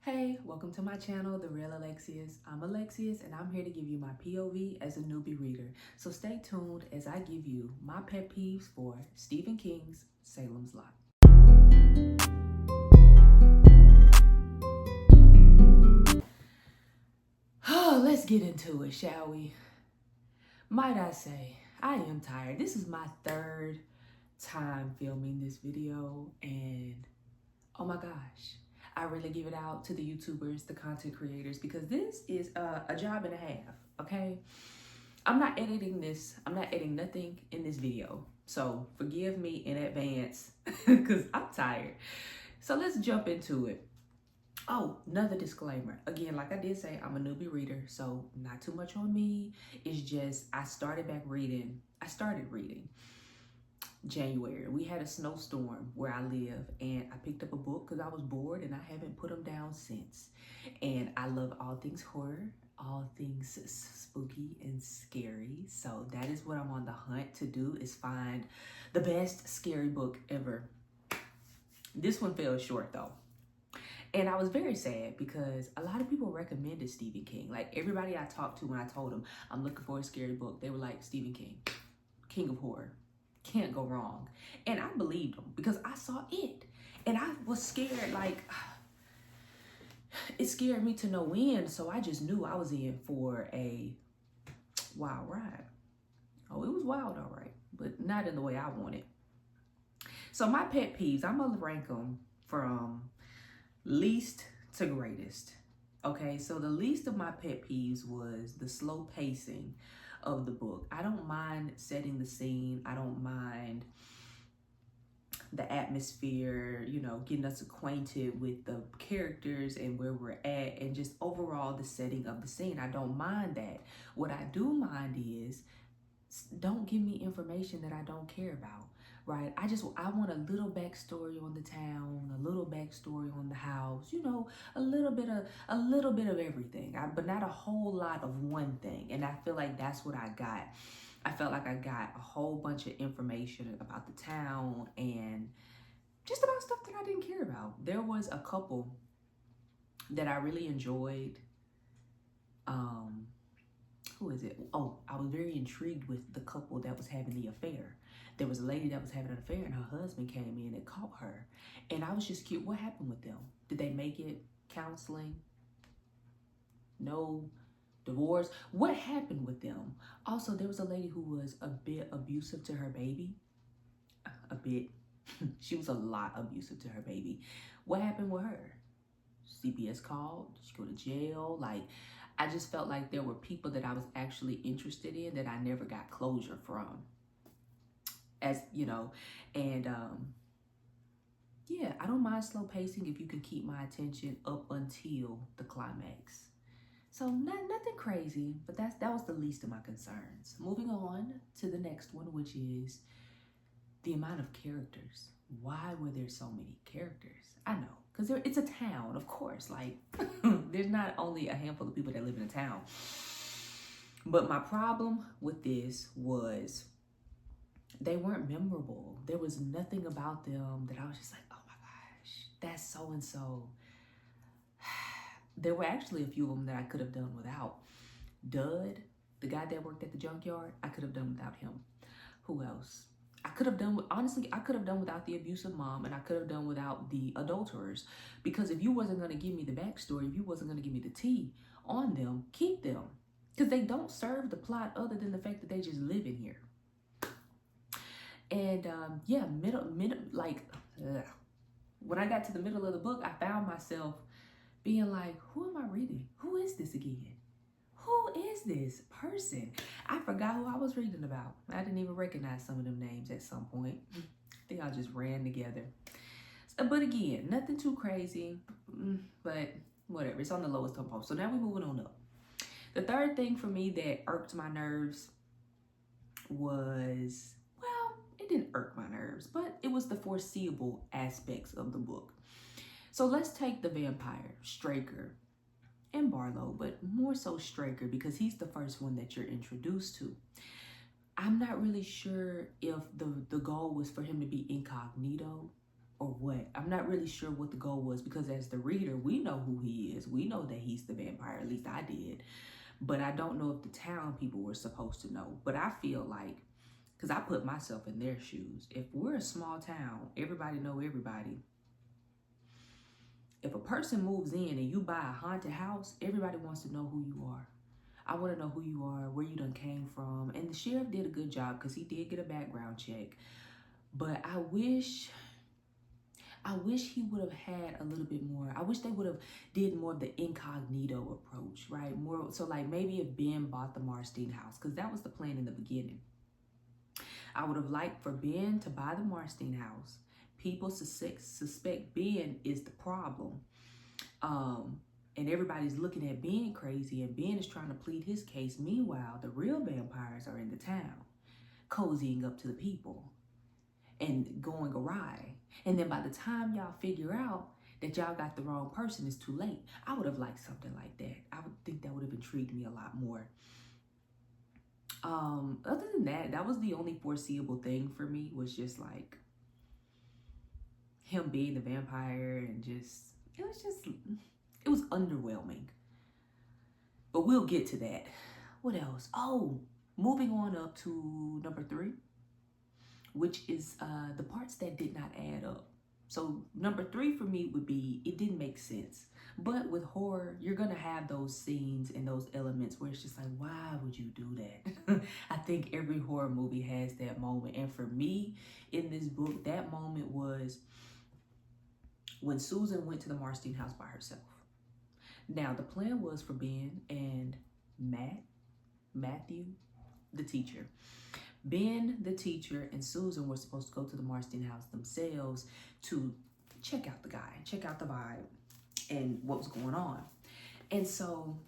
Hey, welcome to my channel, TheRealA'lexious. I'm Alexious and I'm here to give you my POV as a newbie reader. So stay tuned as I give you my pet peeves for Stephen King's Salem's Lot. Oh, let's get into it, shall we? Might I say, I am tired. This is my third time filming this video and oh my gosh. I really give it out to the YouTubers, the content creators, because this is a job and a half, okay? I'm not editing this. I'm not editing nothing in this video. So forgive me in advance because I'm tired. So let's jump into it. Oh, another disclaimer. Again, like I did say, I'm a newbie reader, so not too much on me. It's just I started reading January. We had a snowstorm where I live and I picked up a book because I was bored and I haven't put them down since. And I love all things horror, all things spooky and scary. So that is what I'm on the hunt to do, is find the best scary book ever. This one fell short though. And I was very sad because a lot of people recommended Stephen King. Like everybody I talked to when I told them I'm looking for a scary book, they were like, Stephen King, king of horror. Can't go wrong. And I believed them because I saw it. And I was scared, like, it scared me to no end. So I just knew I was in for a wild ride. Oh, it was wild, all right, but not in the way I wanted. So my pet peeves, I'm gonna rank them from least to greatest. Okay, so the least of my pet peeves was the slow pacing of the book. I don't mind setting the scene. I don't mind the atmosphere, you know, getting us acquainted with the characters and where we're at and just overall the setting of the scene. I don't mind that. What I do mind is don't give me information that I don't care about, right? I want a little backstory on the town, a little backstory on the house, you know, a little bit of everything, but not a whole lot of one thing. And I feel like that's what I got. I felt like I got a whole bunch of information about the town and just about stuff that I didn't care about. There was a couple that I really enjoyed. Who is it? Oh, I was very intrigued with the couple that was having the affair. There was a lady that was having an affair and her husband came in and caught her. And I was just curious, what happened with them? Did they make it? Counseling? No divorce? What happened with them? Also, there was a lady who was a bit abusive to her baby. A bit. She was a lot abusive to her baby. What happened with her? CPS called? Did she go to jail? Like, I just felt like there were people that I was actually interested in that I never got closure from. As you know, and yeah, I don't mind slow pacing if you can keep my attention up until the climax. So nothing crazy, but that was the least of my concerns. Moving on to the next one, which is the amount of characters. Why were there so many characters? I know, because it's a town, of course. Like, there's not only a handful of people that live in a town. But my problem with this was they weren't memorable. There was nothing about them that I was just like, oh my gosh, that's so-and-so. There were actually a few of them that I could have done without. Dud, the guy that worked at the junkyard, I could have done without him. Who else? Honestly, I could have done without the abusive mom, and I could have done without the adulterers. Because if you wasn't going to give me the backstory, if you wasn't going to give me the tea on them, keep them. Because they don't serve the plot other than the fact that they just live in here. And yeah, when I got to the middle of the book, I found myself being like, who am I reading? Who is this again? Who is this person? I forgot who I was reading about. I didn't even recognize some of them names at some point. I think I just ran together. But again, nothing too crazy, but whatever. It's on the lowest tempo. So now we're moving on up. The third thing for me that irked my nerves was, well, it didn't irk my nerves, but it was the foreseeable aspects of the book. So let's take the vampire, Straker, and Barlow, but more so Straker because he's the first one that you're introduced to. I'm not really sure if the goal was for him to be incognito or what. I'm not really sure what the goal was because as the reader, we know who he is. We know that he's the vampire, at least I did. But I don't know if the town people were supposed to know. But I feel like, because I put myself in their shoes, if we're a small town, everybody know everybody. If a person moves in and you buy a haunted house, everybody wants to know who you are. I want to know who you are, where you done came from. And the sheriff did a good job because he did get a background check. But I wish he would have had a little bit more. I wish they would have did more of the incognito approach, right? More so, like maybe if Ben bought the Marstein house, because that was the plan in the beginning. I would have liked for Ben to buy the Marstein house. People suspect Ben is the problem. And everybody's looking at Ben crazy, and Ben is trying to plead his case. Meanwhile, the real vampires are in the town, cozying up to the people and going awry. And then by the time y'all figure out that y'all got the wrong person, it's too late. I would have liked something like that. I would think that would have intrigued me a lot more. Other than that, that was the only foreseeable thing for me, was just like him being the vampire, and it was underwhelming. But we'll get to that. What else? Oh, moving on up to number 3, which is the parts that did not add up. So number 3 for me would be, it didn't make sense. But with horror, you're going to have those scenes and those elements where it's just like, why would you do that? I think every horror movie has that moment. And for me, in this book, that moment was when Susan went to the Marstein house by herself. Now, the plan was for Ben and Matthew, the teacher. Ben, the teacher, and Susan were supposed to go to the Marstein house themselves to check out the guy, check out the vibe and what was going on. And so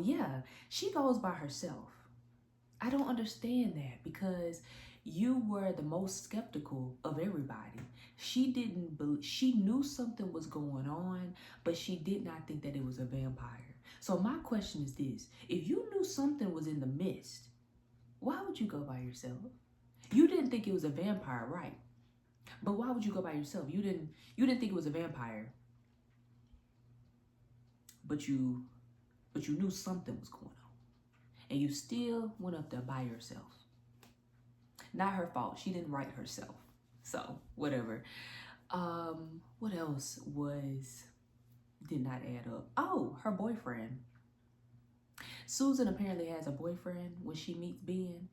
yeah, she goes by herself. I don't understand that, because you were the most skeptical of everybody. She knew something was going on, but she did not think that it was a vampire. So my question is this: if you knew something was in the mist, why would you go by yourself? You didn't think it was a vampire, right? But why would you go by yourself? You didn't think it was a vampire, but you knew something was going on, and you still went up there by yourself. Not her fault. She didn't write herself. So whatever. What else did not add up? Oh, her boyfriend. Susan apparently has a boyfriend when she meets Ben,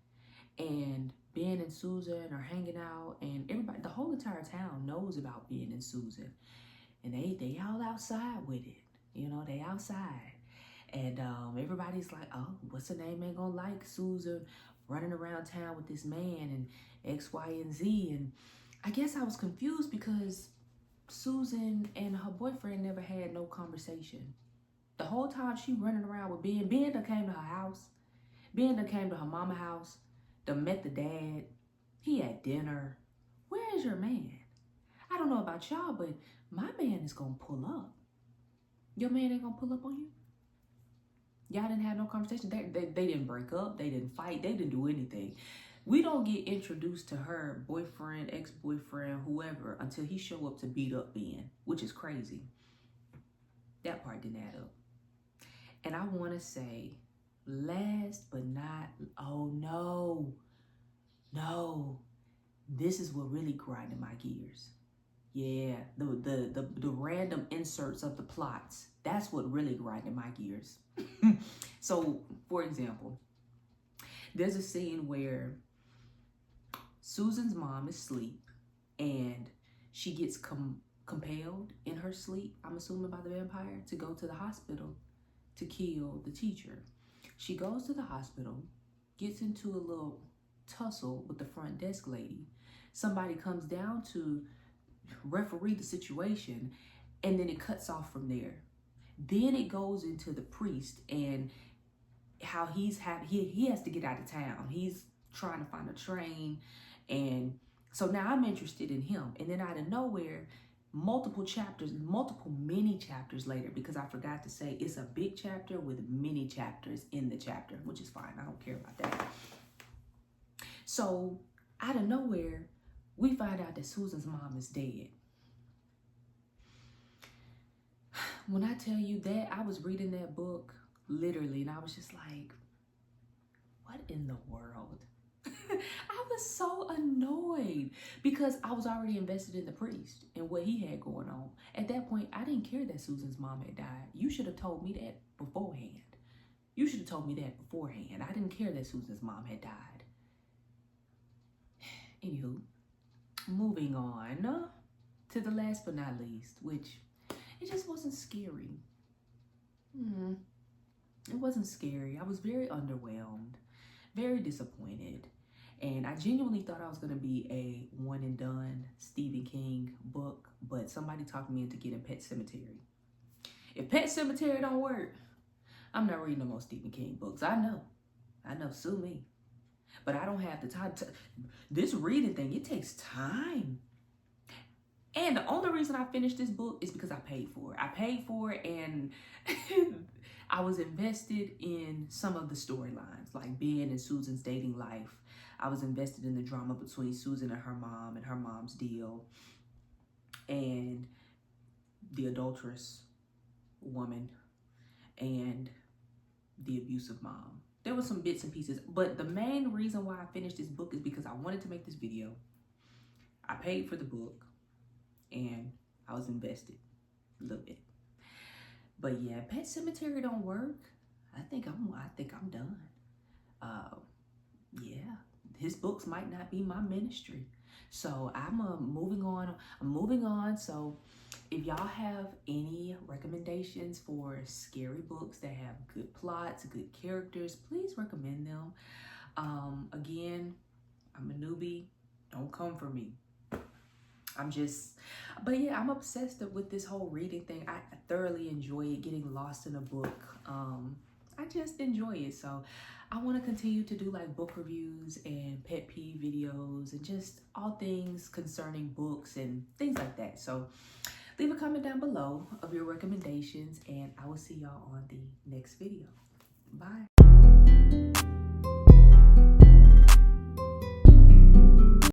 and Ben and Susan are hanging out, and everybody, the whole entire town knows about Ben and Susan, and they all outside with it. You know, they outside, and everybody's like, oh, what's her name ain't gonna like Susan running around town with this man and X, Y, and Z. And I guess I was confused because Susan and her boyfriend never had no conversation. The whole time she running around with Ben. Ben done came to her house. Ben done came to her mama house. Done met the dad. He had dinner. Where is your man? I don't know about y'all, but my man is gonna pull up. Your man ain't gonna pull up on you? Y'all didn't have no conversation. They didn't break up. They didn't fight. They didn't do anything. We don't get introduced to her boyfriend, ex-boyfriend, whoever, until he show up to beat up Ben, which is crazy. That part didn't add up. And I want to say, last but not, oh no, this is what really grinded my gears. Yeah, the random inserts of the plots. That's what really grinded my gears. So, for example, there's a scene where Susan's mom is asleep, and she gets compelled in her sleep, I'm assuming by the vampire, to go to the hospital to kill the teacher. She goes to the hospital, gets into a little tussle with the front desk lady. Somebody comes down to referee the situation, and then it cuts off from there. Then it goes into the priest and how he has to get out of town. He's trying to find a train, and so now I'm interested in him. And then out of nowhere, multiple mini chapters later, because I forgot to say it's a big chapter with many chapters in the chapter, which is fine. I don't care about that. So out of nowhere, we find out that Susan's mom is dead. When I tell you that, I was reading that book literally, and I was just like, what in the world? I was so annoyed because I was already invested in the priest and what he had going on. At that point, I didn't care that Susan's mom had died. You should have told me that beforehand. You should have told me that beforehand. I didn't care that Susan's mom had died. Anywho, moving on to the last but not least, which it just wasn't scary. It wasn't scary. I was very underwhelmed, very disappointed. And I genuinely thought I was going to be a one and done Stephen King book, but somebody talked me into getting Pet Sematary. If Pet Sematary don't work, I'm not reading no more Stephen King books. I know, sue me. But I don't have the time to, this reading thing, it takes time. And the only reason I finished this book is because I paid for it. I paid for it and I was invested in some of the storylines, like Ben and Susan's dating life. I was invested in the drama between Susan and her mom's deal, and the adulterous woman and the abusive mom. There were some bits and pieces, but the main reason why I finished this book is because I wanted to make this video. I paid for the book and I was invested a little bit. But yeah, Pet Sematary don't work. I think I'm done. Yeah, his books might not be my ministry. So I'm moving on. So if y'all have any recommendations for scary books that have good plots, good characters, please recommend them. Again, I'm a newbie. Don't come for me. But yeah, I'm obsessed with this whole reading thing. I thoroughly enjoy it, getting lost in a book. I just enjoy it. So I want to continue to do like book reviews and pet peeve videos and just all things concerning books and things like that. So leave a comment down below of your recommendations and I will see y'all on the next video. Bye.